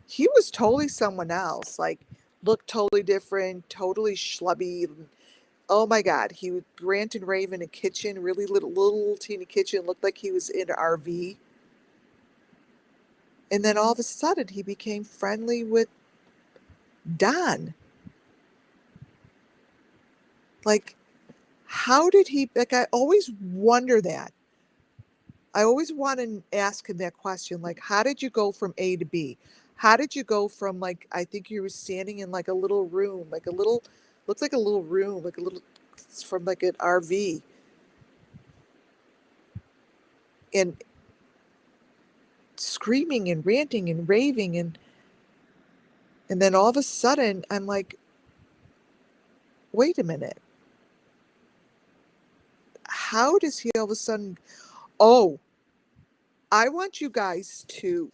he was totally someone else, like, looked totally different, totally schlubby. Oh my God, he would rant and rave in a kitchen, really little teeny kitchen, looked like he was in an RV. And then all of a sudden he became friendly with Don. Like, how did he, like, I always wonder that. I always want to ask him that question, like, how did you go from A to B? How did you go from, like, I think you were standing in like a little room, like a little, looked like a little room, like a little, from like an RV, and screaming and ranting and raving, and then all of a sudden I'm like, wait a minute. How does he all of a sudden, oh, I want you guys to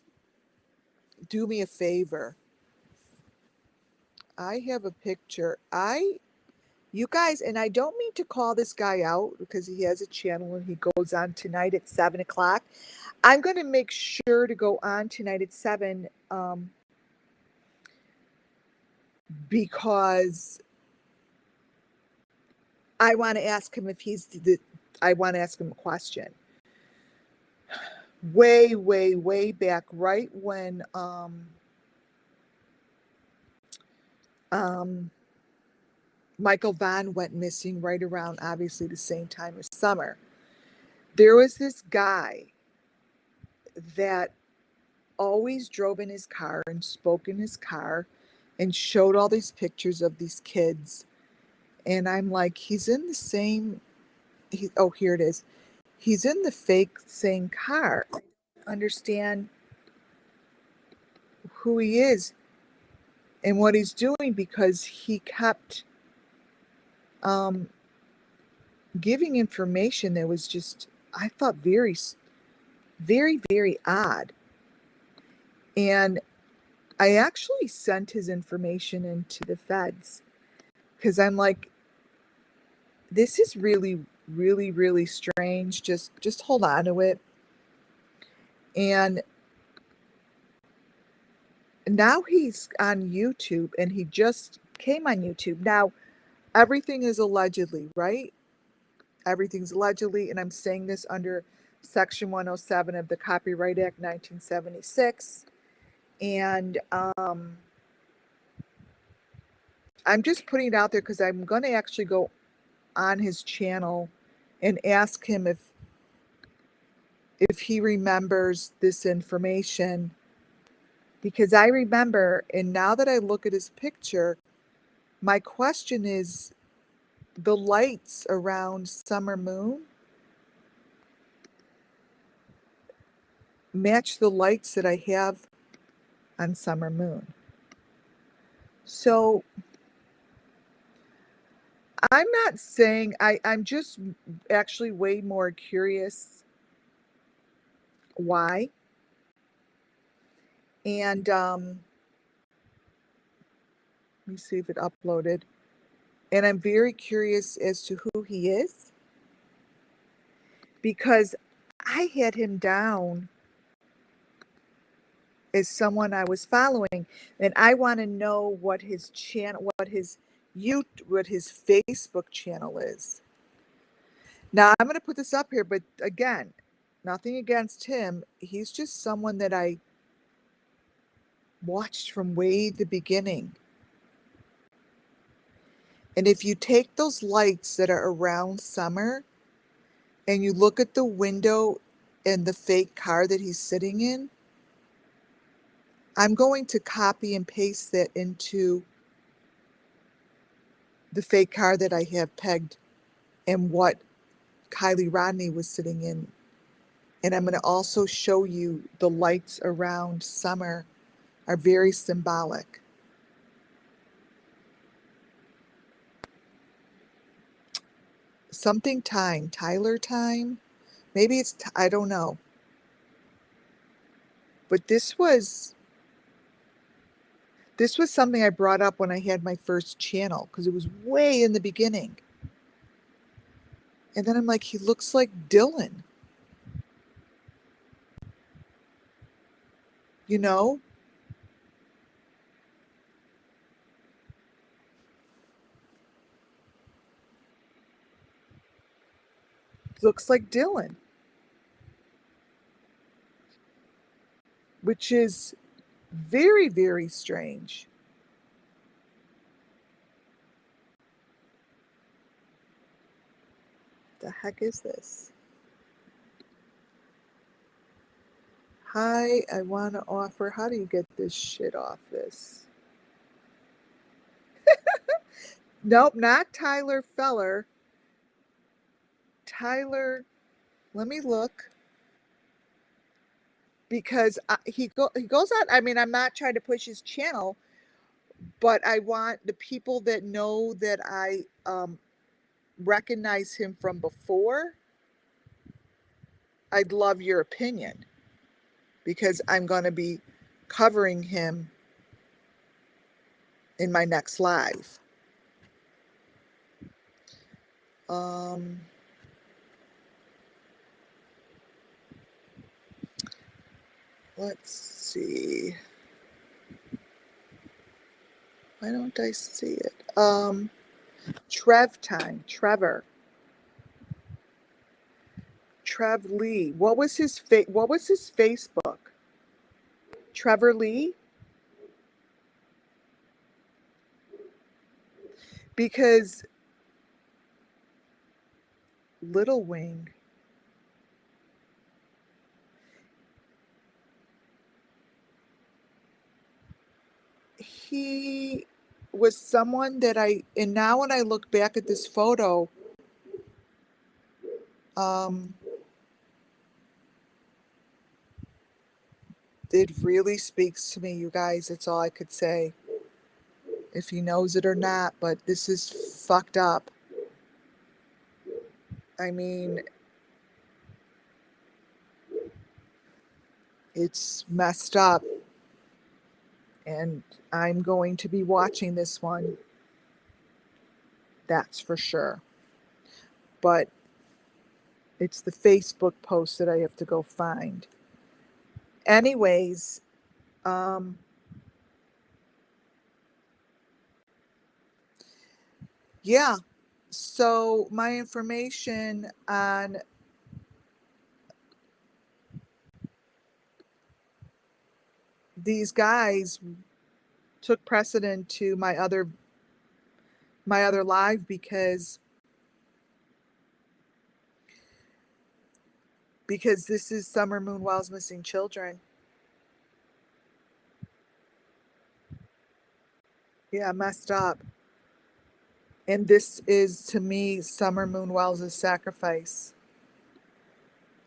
do me a favor. I have a picture. You guys, and I don't mean to call this guy out because he has a channel and he goes on tonight at 7 o'clock. I'm going to make sure to go on tonight at 7, because I want to ask him if I want to ask him a question. Way, way, way back, right when Michael Vaughn went missing, right around obviously the same time as Summer. There was this guy that always drove in his car and spoke in his car and showed all these pictures of these kids. And I'm like, he's in the same, oh, here it is. He's in the fake same car. Understand who he is and what he's doing, because he kept giving information that was just, I thought, very, very, very odd. And I actually sent his information into the feds because I'm like, this is really, really, really strange. Just hold on to it. And now he's on YouTube, and he just came on YouTube. Now, everything is allegedly, right? Everything's allegedly, and I'm saying this under Section 107 of the Copyright Act 1976. And I'm just putting it out there because I'm going to actually go on his channel and ask him if he remembers this information, because I remember, and now that I look at his picture, my question is the lights around Summer Moon match the lights that I have on Summer Moon. So I'm not saying I'm just actually way more curious why. And let me see if it uploaded. And I'm very curious as to who he is, because I had him down as someone I was following, and I want to know what his channel, what his Facebook channel is. Now I'm going to put this up here, but again, nothing against him. He's just someone that I watched from way the beginning. And if you take those lights that are around Summer and you look at the window and the fake car that he's sitting in, I'm going to copy and paste that into the fake car that I have pegged and what Kylie Rodney was sitting in. And I'm going to also show you the lights around Summer are very symbolic. Something time, Tyler time. Maybe it's, I don't know. But this was something I brought up when I had my first channel, because it was way in the beginning. And then I'm like, he looks like Dylan. You know? Looks like Dylan. Which is very, very strange. The heck is this? Hi, I want to offer. How do you get this shit off this? Nope, not Tyler Feller. Tyler, let me look. Because he goes out. I mean, I'm not trying to push his channel, but I want the people that know that I recognize him from before. I'd love your opinion, because I'm going to be covering him in my next live. Let's see. Why don't I see it? Trevor. Trev Lee. What was his Facebook? Trevor Lee? Because Little Wing. He was someone that and now when I look back at this photo, it really speaks to me, you guys. That's all I could say. If he knows it or not, but this is fucked up. I mean, it's messed up. And I'm going to be watching this one. That's for sure. But it's the Facebook post that I have to go find. Anyways, yeah. So my information on these guys took precedent to my other live, because because this is Summer Moon Wells Missing Children. Yeah, messed up. And this is, to me, Summer Moon Wells' Sacrifice.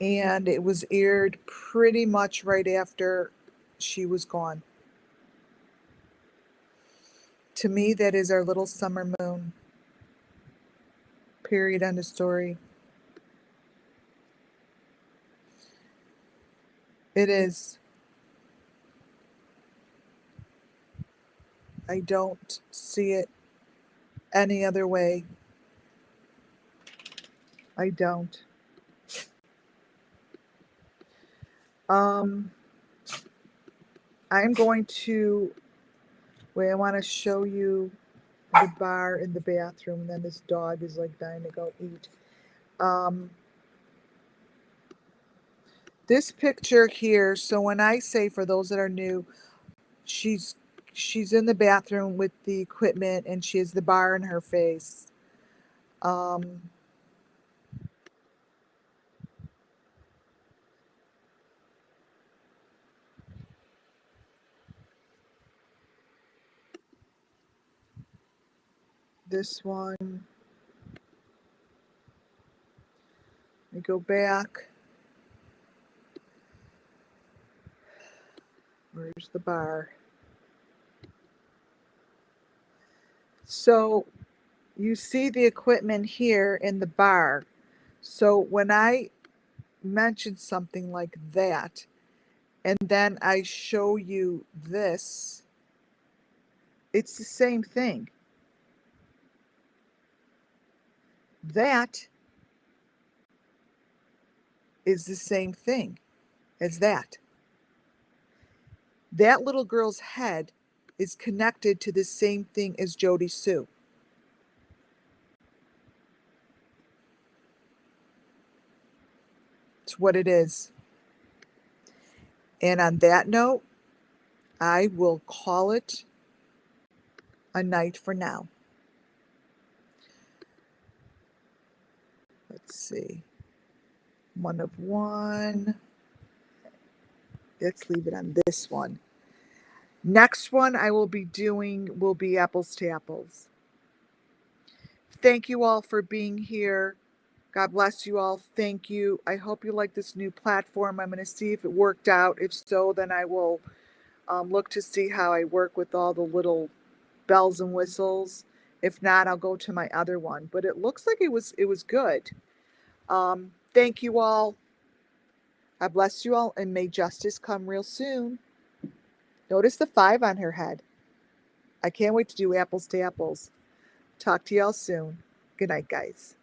And it was aired pretty much right after she was gone. To me, that is our little summer moon. Period. End of story. It is. I don't see it any other way. I don't. I'm going to, wait, I want to show you the bar in the bathroom. And then this dog is like dying to go eat. This picture here, so when I say, for those that are new, she's in the bathroom with the equipment and she has the bar in her face. This one, let me go back. Where's the bar? So you see the equipment here in the bar. So when I mention something like that, and then I show you this, it's the same thing. That is the same thing as that. That little girl's head is connected to the same thing as Jody Sue. It's what it is. And on that note, I will call it a night for now. Let's see. 1 of 1. Let's leave it on this one. Next one I will be doing will be Apples to Apples. Thank you all for being here. God bless you all. Thank you. I hope you like this new platform. I'm going to see if it worked out. If so, then I will look to see how I work with all the little bells and whistles. If not, I'll go to my other one. But it looks like it was good. Thank you all. God bless you all, and may justice come real soon. Notice the 5 on her head. I can't wait to do Apples to Apples. Talk to y'all soon. Good night, guys.